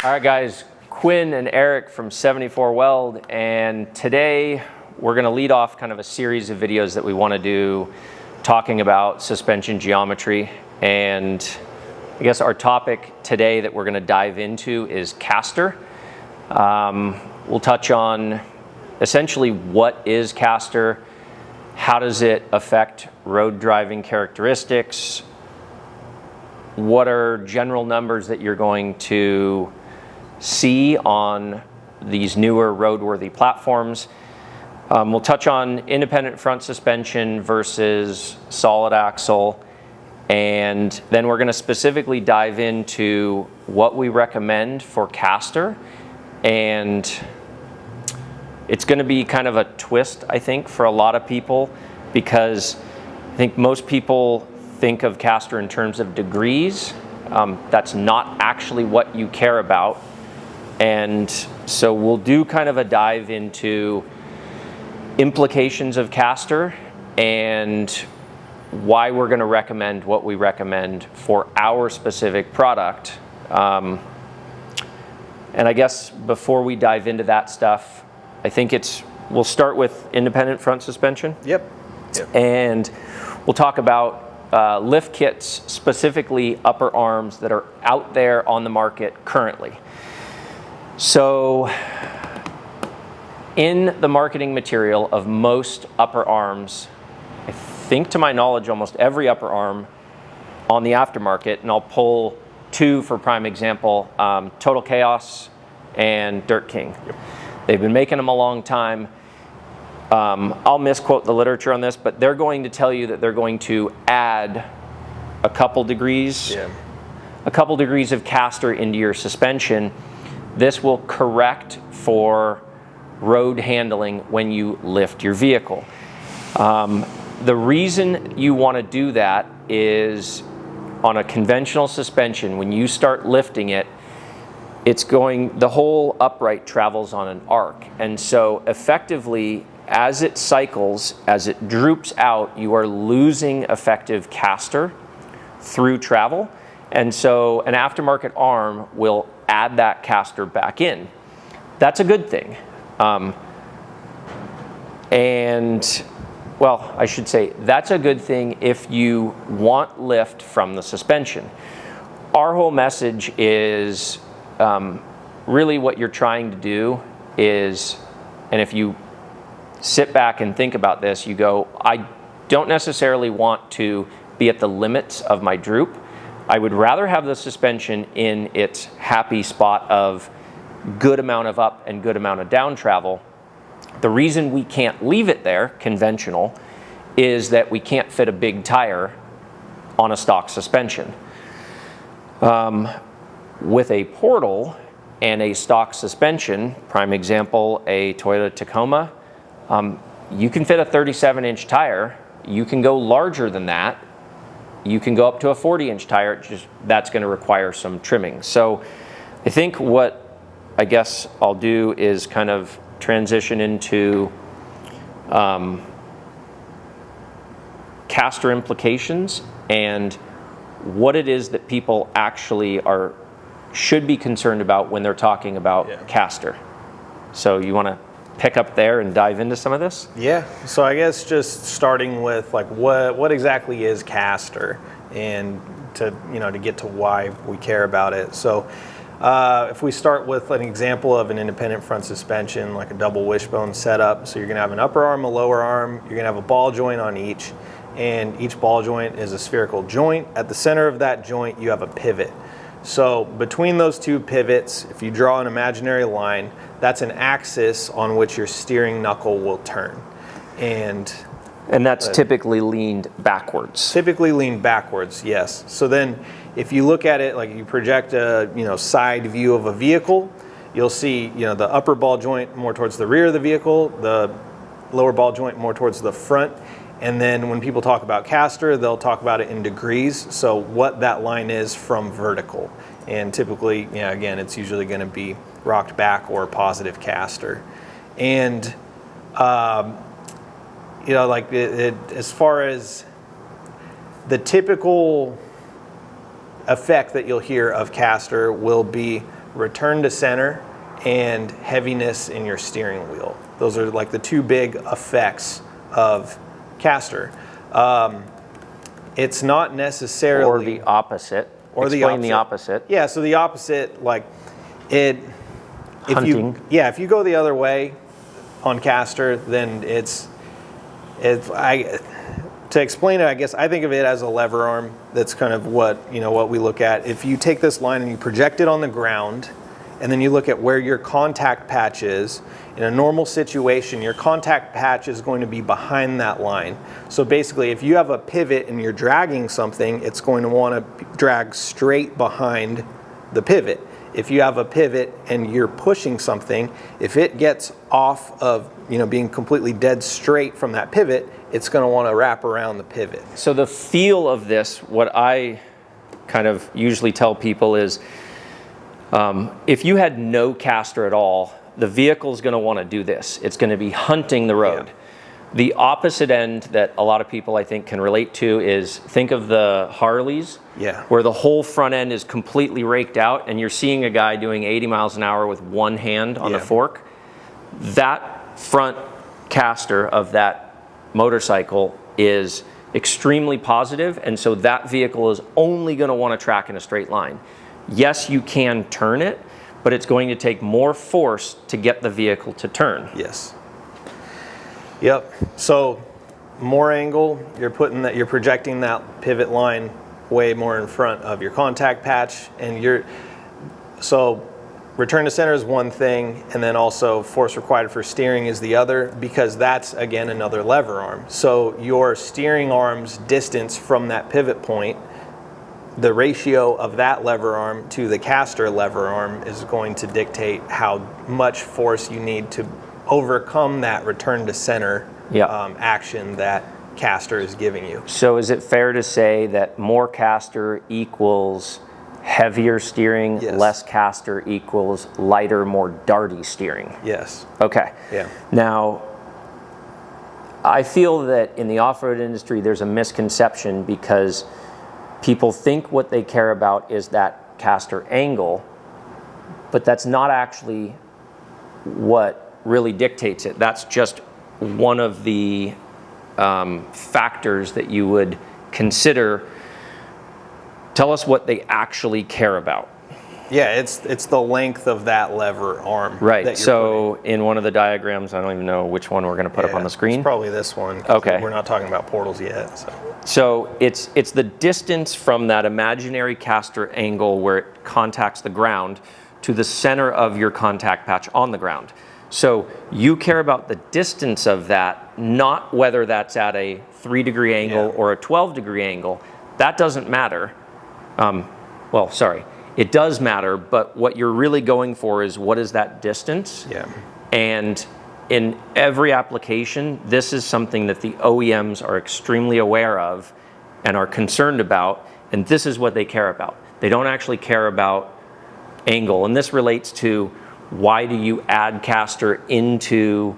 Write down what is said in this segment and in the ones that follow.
All right, guys, Quinn and Eric from 74 Weld, and today we're going to lead off kind of a series of videos that we want to do talking about suspension geometry. And I guess our topic today that we're going to dive into is CASTER. We'll touch on essentially what is CASTER, how does it affect road driving characteristics, what are general numbers that you're going to see on these newer roadworthy platforms. We'll touch on independent front suspension versus solid axle, and then we're going to specifically dive into what we recommend for CASTER, and it's going to be kind of a twist, I think, for a lot of people, because I think most people think of CASTER in terms of degrees. That's not actually what you care about. And so we'll do kind of a dive into implications of CASTER and why we're going to recommend what we recommend for our specific product. And I guess before we dive into that stuff, I think we'll start with independent front suspension. Yep. And we'll talk about lift kits, specifically upper arms that are out there on the market currently. So in the marketing material of most upper arms, I think to my knowledge almost every upper arm on the aftermarket, and I'll pull two for prime example, Total Chaos and Dirt King. Yep. They've been making them a long time. I'll misquote the literature on this, but they're going to tell you that they're going to add a couple degrees of CASTER into your suspension. This will correct for road handling when you lift your vehicle. The reason you want to do that is on a conventional suspension, when you start lifting it, the whole upright travels on an arc. And so effectively, as it cycles, as it droops out, you are losing effective CASTER through travel. And so an aftermarket arm will add that CASTER back in. That's a good thing. I should say that's a good thing if you want lift from the suspension. Our whole message is really what you're trying to do is, and if you sit back and think about this, you go, I don't necessarily want to be at the limits of my droop. I would rather have the suspension in its happy spot of good amount of up and good amount of down travel. The reason we can't leave it there, conventional, is that we can't fit a big tire on a stock suspension. With a portal and a stock suspension, prime example, a Toyota Tacoma, you can fit a 37-inch tire. You can go larger than that. You can go up to a 40-inch tire, that's going to require some trimming. So I think what I guess I'll do is kind of transition into CASTER implications and what it is that people actually should be concerned about when they're talking about CASTER. So you want to pick up there and dive into some of this? Yeah. So I guess just starting with like what exactly is CASTER, and to get to why we care about it. So if we start with an example of an independent front suspension, like a double wishbone setup, so you're going to have an upper arm, a lower arm, you're going to have a ball joint on each, and each ball joint is a spherical joint. At the center of that joint, you have a pivot. So between those two pivots, if you draw an imaginary line, that's an axis on which your steering knuckle will turn. And that's typically leaned backwards. Typically leaned backwards, yes. So then if you look at it, like you project a side view of a vehicle, you'll see the upper ball joint more towards the rear of the vehicle, the lower ball joint more towards the front. And then when people talk about CASTER, they'll talk about it in degrees, so what that line is from vertical. And typically, again, it's usually going to be rocked back or positive CASTER. And, as far as the typical effect that you'll hear of CASTER will be return to center and heaviness in your steering wheel. Those are like the two big effects of caster. It's not necessarily... Or the opposite. Or Explain the opposite. Yeah, so the opposite, like it... Hunting. If you go the other way on caster, then to explain it, I guess I think of it as a lever arm. That's kind of what we look at. If you take this line and you project it on the ground, and then you look at where your contact patch is, in a normal situation, your contact patch is going to be behind that line. So basically, if you have a pivot and you're dragging something, it's going to want to drag straight behind the pivot. If you have a pivot and you're pushing something, if it gets off of being completely dead straight from that pivot, it's going to want to wrap around the pivot. So the feel of this, what I kind of usually tell people is, if you had no caster at all, the vehicle's going to want to do this. It's going to be hunting the road. Yeah. The opposite end that a lot of people I think can relate to is, think of the Harleys, where the whole front end is completely raked out and you're seeing a guy doing 80 miles an hour with one hand on the fork. That front caster of that motorcycle is extremely positive, and so that vehicle is only going to want to track in a straight line. Yes, you can turn it, but it's going to take more force to get the vehicle to turn. Yes. Yep. So more angle, you're projecting that pivot line way more in front of your contact patch, and so return to center is one thing, and then also force required for steering is the other, because that's again another lever arm. So your steering arm's distance from that pivot point, the ratio of that lever arm to the caster lever arm is going to dictate how much force you need to overcome that return to center action that caster is giving you. So is it fair to say that more caster equals heavier steering, less caster equals lighter, more darty steering? Yes. Okay. Yeah. Now, I feel that in the off-road industry there's a misconception, because people think what they care about is that caster angle, but that's not actually what really dictates it. That's just one of the factors that you would consider. Tell us what they actually care about. Yeah, it's the length of that lever arm. Right. So in one of the diagrams, I don't even know which one we're going to put up on the screen. It's probably this one. Okay. We're not talking about portals yet. So it's the distance from that imaginary caster angle where it contacts the ground to the center of your contact patch on the ground. So you care about the distance of that, not whether that's at a 3-degree angle or a 12-degree angle. That doesn't matter. It does matter, but what you're really going for is, what is that distance? Yeah. And in every application, this is something that the OEMs are extremely aware of and are concerned about, and this is what they care about. They don't actually care about angle, and this relates to, why do you add caster into,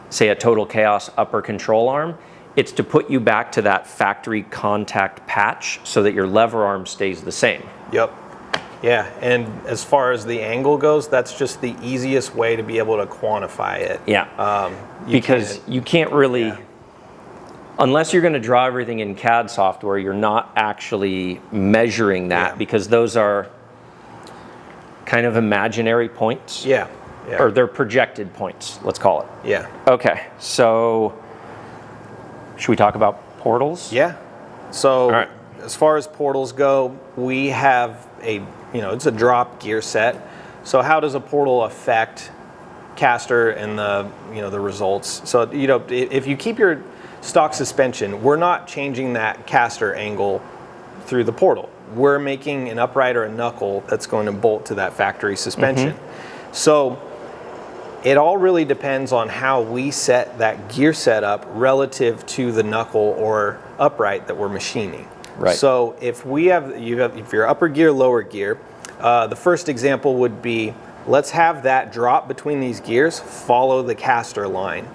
say, a Total Chaos upper control arm? It's to put you back to that factory contact patch so that your lever arm stays the same. Yep. Yeah, and as far as the angle goes, that's just the easiest way to be able to quantify it. Yeah, because you can't really, unless you're going to draw everything in CAD software, you're not actually measuring that, because those are kind of imaginary points. Yeah. Or they're projected points, let's call it. Yeah. Okay, so should we talk about portals? Yeah. So as far as portals go, we have it's a drop gear set. So how does a portal affect caster and the results? So, if you keep your stock suspension, we're not changing that caster angle through the portal. We're making an upright or a knuckle that's going to bolt to that factory suspension. Mm-hmm. So it all really depends on how we set that gear setup relative to the knuckle or upright that we're machining. Right. So if your upper gear, lower gear, the first example would be, let's have that drop between these gears follow the caster line.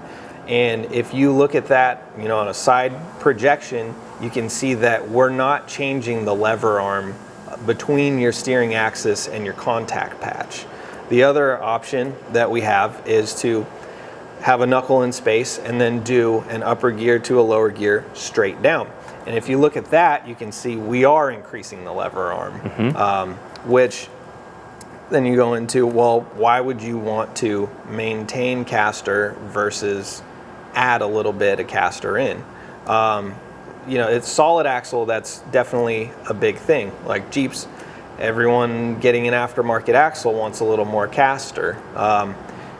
And if you look at that, on a side projection, you can see that we're not changing the lever arm between your steering axis and your contact patch. The other option that we have is to have a knuckle in space and then do an upper gear to a lower gear straight down. And if you look at that, you can see we are increasing the lever arm, which then you go into, well, why would you want to maintain caster versus add a little bit of caster in? You know, it's solid axle, that's definitely a big thing. Like Jeeps, everyone getting an aftermarket axle wants a little more caster.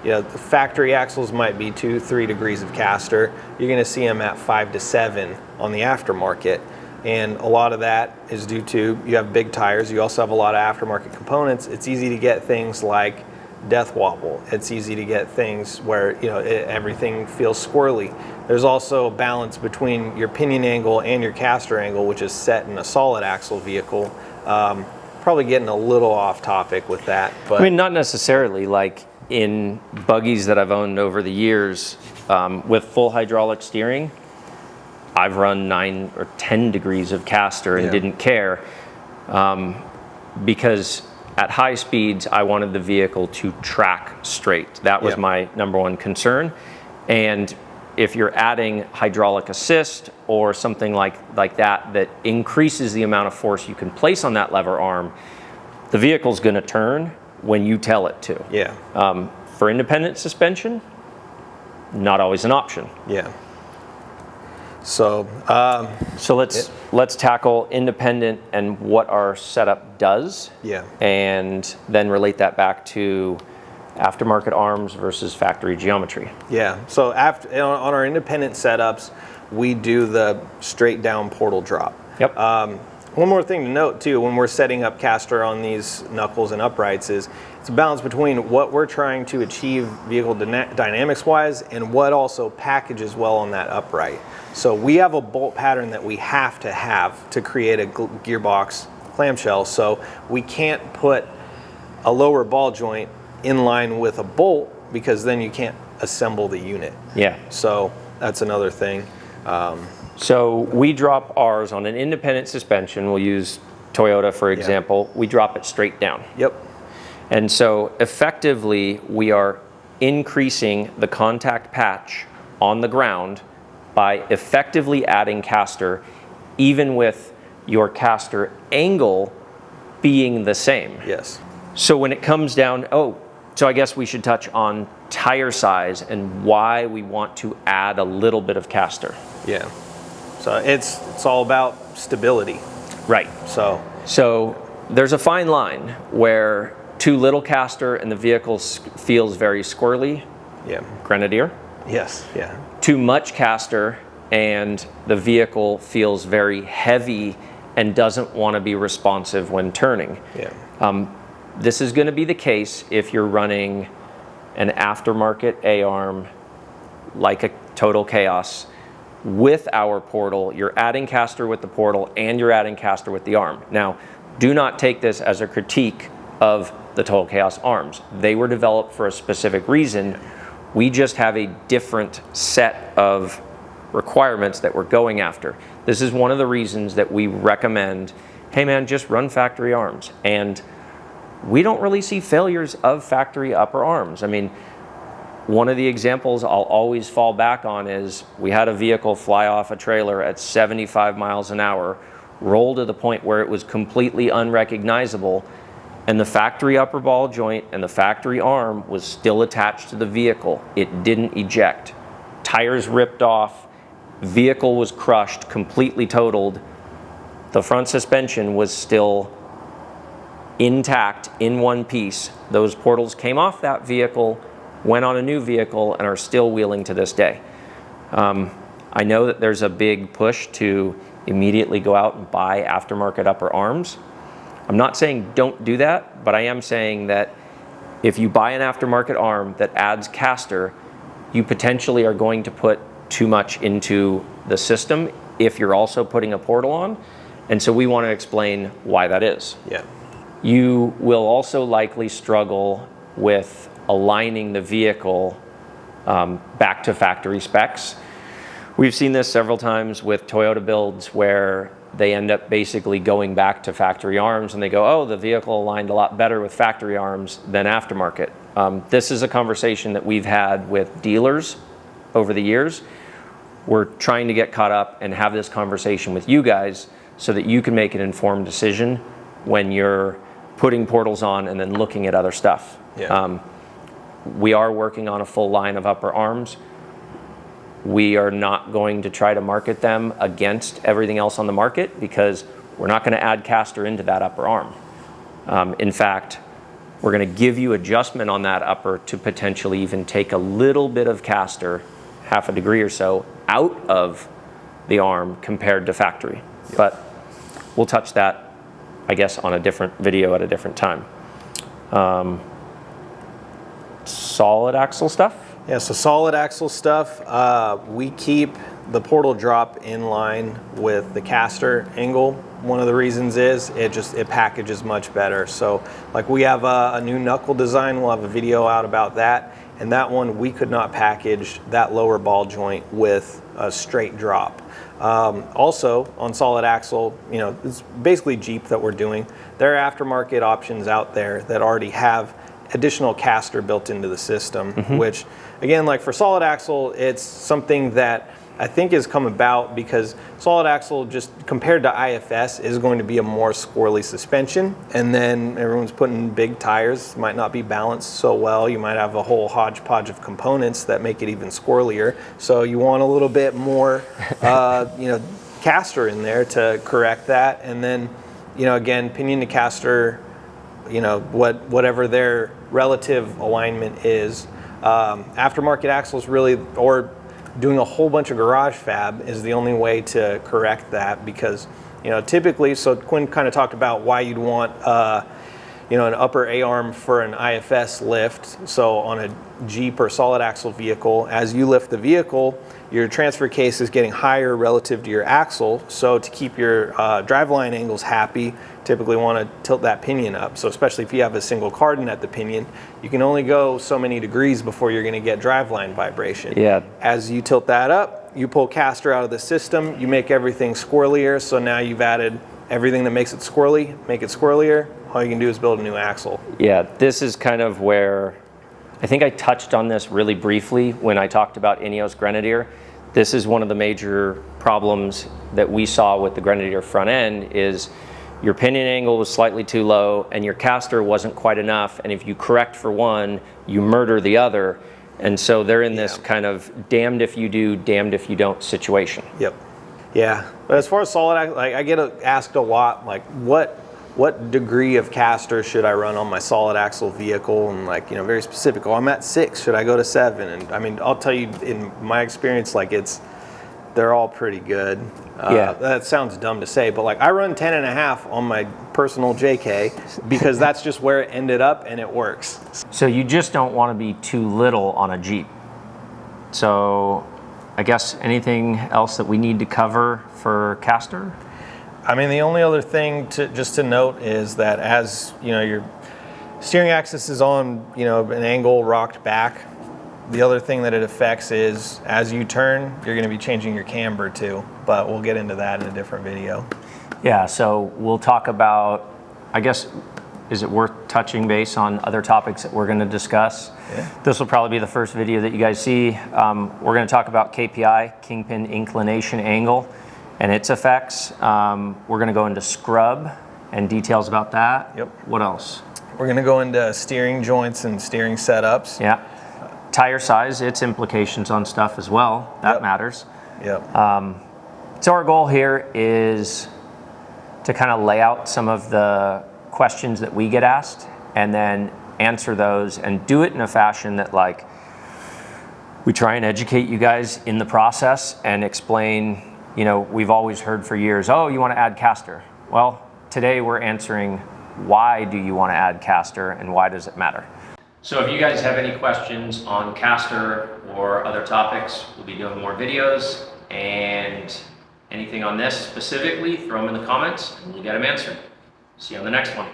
You know, the factory axles might be 2-3 degrees of caster. You're going to see them at 5 to 7 on the aftermarket. And a lot of that is due to, you have big tires, you also have a lot of aftermarket components. It's easy to get things like death wobble. It's easy to get things where, you know, everything feels squirrely. There's also a balance between your pinion angle and your caster angle, which is set in a solid axle vehicle. Probably getting a little off topic with that. But I mean, not necessarily. Like in buggies that I've owned over the years, with full hydraulic steering, I've run 9 or 10 degrees of caster and didn't care, because at high speeds, I wanted the vehicle to track straight. That was my number one concern. And if you're adding hydraulic assist or something like that, that increases the amount of force you can place on that lever arm, the vehicle's gonna turn when you tell it to. Yeah. For independent suspension, not always an option. Yeah. So, So let's tackle independent and what our setup does. Yeah. And then relate that back to aftermarket arms versus factory geometry. Yeah. So on our independent setups, we do the straight down portal drop. Yep. One more thing to note too, when we're setting up caster on these knuckles and uprights, is it's a balance between what we're trying to achieve vehicle dynamics wise and what also packages well on that upright. So we have a bolt pattern that we have to create a gearbox clamshell. So we can't put a lower ball joint in line with a bolt, because then you can't assemble the unit. Yeah. So that's another thing. So we drop ours on an independent suspension. We'll use Toyota, for example. We drop it straight down. Yep. And so effectively, we are increasing the contact patch on the ground by effectively adding caster, even with your caster angle being the same. Yes. So when it comes down, so I guess we should touch on tire size and why we want to add a little bit of caster. Yeah. So it's all about stability. Right. So there's a fine line where too little caster and the vehicle feels very squirrely. Yeah. Grenadier. Yes. Yeah. Too much caster and the vehicle feels very heavy and doesn't want to be responsive when turning. Yeah. This is going to be the case if you're running an aftermarket A-arm like a Total Chaos with our portal. You're adding caster with the portal and you're adding caster with the arm. Now, do not take this as a critique of the Total Chaos arms. They were developed for a specific reason. We just have a different set of requirements that we're going after. This is one of the reasons that we recommend, hey man, just run factory arms. And we don't really see failures of factory upper arms. I mean, one of the examples I'll always fall back on is we had a vehicle fly off a trailer at 75 miles an hour, roll to the point where it was completely unrecognizable, and the factory upper ball joint and the factory arm was still attached to the vehicle. It didn't eject. Tires ripped off, vehicle was crushed, completely totaled. The front suspension was still intact in one piece. Those portals came off that vehicle, went on a new vehicle, and are still wheeling to this day. I know that there's a big push to immediately go out and buy aftermarket upper arms. I'm not saying don't do that, but I am saying that if you buy an aftermarket arm that adds caster, you potentially are going to put too much into the system if you're also putting a portal on. And so we want to explain why that is. Yeah. You will also likely struggle with aligning the vehicle back to factory specs. We've seen this several times with Toyota builds where they end up basically going back to factory arms and they go, oh, the vehicle aligned a lot better with factory arms than aftermarket. This is a conversation that we've had with dealers over the years. We're trying to get caught up and have this conversation with you guys so that you can make an informed decision when you're putting portals on and then looking at other stuff. Yeah. We are working on a full line of upper arms. We are not going to try to market them against everything else on the market because we're not going to add caster into that upper arm. In fact, we're going to give you adjustment on that upper to potentially even take a little bit of caster, half a degree or so, out of the arm compared to factory. Yep. But we'll touch that, I guess, on a different video at a different time. Solid axle stuff? Yeah, so solid axle stuff, we keep the portal drop in line with the caster angle. One of the reasons is it packages much better. So like we have a new knuckle design, we'll have a video out about that. And that one, we could not package that lower ball joint with a straight drop. Also on solid axle, you know, it's basically Jeep that we're doing. There are aftermarket options out there that already have additional caster built into the system, which again, like for solid axle, it's something that I think has come about because solid axle, just compared to IFS, is going to be a more squirrely suspension. And then everyone's putting big tires, might not be balanced so well. You might have a whole hodgepodge of components that make it even squirrelier. So you want a little bit more, you know, caster in there to correct that. And then, you know, again, pinion to caster, you know, whatever their relative alignment is. Aftermarket axles really, or doing a whole bunch of garage fab is the only way to correct that because, you know, typically, so Quinn kind of talked about why you'd want, you know, an upper A-arm for an IFS lift. So on a Jeep or solid axle vehicle, as you lift the vehicle, your transfer case is getting higher relative to your axle. So to keep your driveline angles happy, typically want to tilt that pinion up. So especially if you have a single cardan at the pinion, you can only go so many degrees before you're going to get driveline vibration. Yeah. As you tilt that up, you pull caster out of the system, you make everything squirrelier. So now you've added everything that makes it squirrely, make it squirrelier. All you can do is build a new axle. Yeah, this is kind of where, I think I touched on this really briefly when I talked about Ineos Grenadier. This is one of the major problems that we saw with the Grenadier front end is your pinion angle was slightly too low and your caster wasn't quite enough. And if you correct for one, you murder the other. And so they're in this kind of damned if you do, damned if you don't situation. Yep. Yeah. But as far as solid, like I get asked a lot, like what degree of caster should I run on my solid axle vehicle? And like, you know, very specific. Oh, I'm at 6. Should I go to 7? And I mean, I'll tell you in my experience, like they're all pretty good. Yeah. That sounds dumb to say, but like I run 10.5 on my personal JK because that's just where it ended up and it works. So you just don't want to be too little on a Jeep. So I guess anything else that we need to cover for caster? I mean, the only other thing just to note is that as, you know, your steering axis is on, you know, an angle rocked back, the other thing that it affects is as you turn, you're going to be changing your camber too, but we'll get into that in a different video. Yeah, so we'll talk about, I guess, is it worth touching base on other topics that we're going to discuss? Yeah. This will probably be the first video that you guys see. We're going to talk about KPI, kingpin inclination angle, and its effects. We're going to go into scrub and details about that. Yep. What else? We're going to go into steering joints and steering setups. Yeah. Tire size, its implications on stuff as well. That matters. Yep. So our goal here is to kind of lay out some of the questions that we get asked and then answer those and do it in a fashion that like we try and educate you guys in the process and explain, you know, we've always heard for years, oh, you want to add caster. Well, today we're answering why do you want to add caster and why does it matter? So if you guys have any questions on caster or other topics, we'll be doing more videos, and anything on this specifically, throw them in the comments and we'll get them answered. See you on the next one.